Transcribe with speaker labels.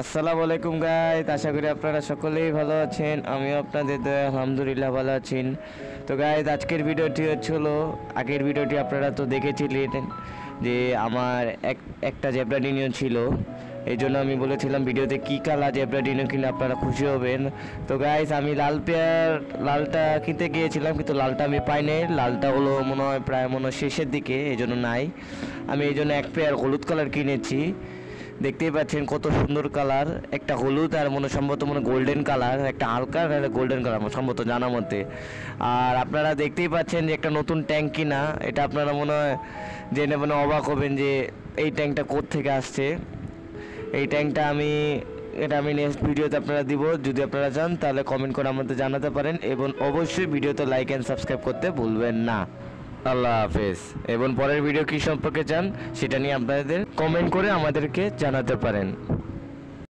Speaker 1: আসসালামু আলাইকুম গাইস, আশা করি আপনারা সকলেই ভালো আছেন। আমিও আপনাদের দয়ায় আলহামদুলিল্লাহ ভালো আছেন। তো গাইস, আজকের ভিডিওটি হলো আগের ভিডিওটি আপনারা তো দেখেছিলেন যে আমার একটা জেব্রা ডিনিয়ন ছিল। এই জন্য আমি বলেছিলাম ভিডিওতে কী কালার জেব্রা ডিনিয়ন কিনে আপনারা খুশি হবেন। তো গাইস, আমি লালটা কিনতে গিয়েছিলাম, কিন্তু লালটা আমি পাই নাই। লালটা হলো মনে হয় প্রায় শেষের দিকে, এই জন্য নাই। আমি এই জন্য এক পেয়ার হলুদ কালার কিনেছি। দেখতেই পাচ্ছেন কত সুন্দর কালার, একটা হলুদ আর সম্ভবত গোল্ডেন কালার, একটা হালকা গোল্ডেন কালার সম্ভবত জানা মতে। আর আপনারা দেখতেই পাচ্ছেন যে একটা নতুন ট্যাঙ্ক কিনা, এটা আপনারা মনে হয় জেনে অবাক হবেন যে এই ট্যাঙ্কটা কোত্থেকে আসছে। এই ট্যাঙ্কটা আমি নেক্সট ভিডিওতে আপনারা দিব। যদি আপনারা চান তাহলে কমেন্ট করে আমাদের জানাতে পারেন, এবং অবশ্যই ভিডিওতে লাইক অ্যান্ড সাবস্ক্রাইব করতে ভুলবেন না। আল্লাহ হাফেজ। এবং পরের ভিডিও কী সম্পর্কে চান সেটা নিয়ে আপনাদের কমেন্ট করে আমাদেরকে জানাতে পারেন।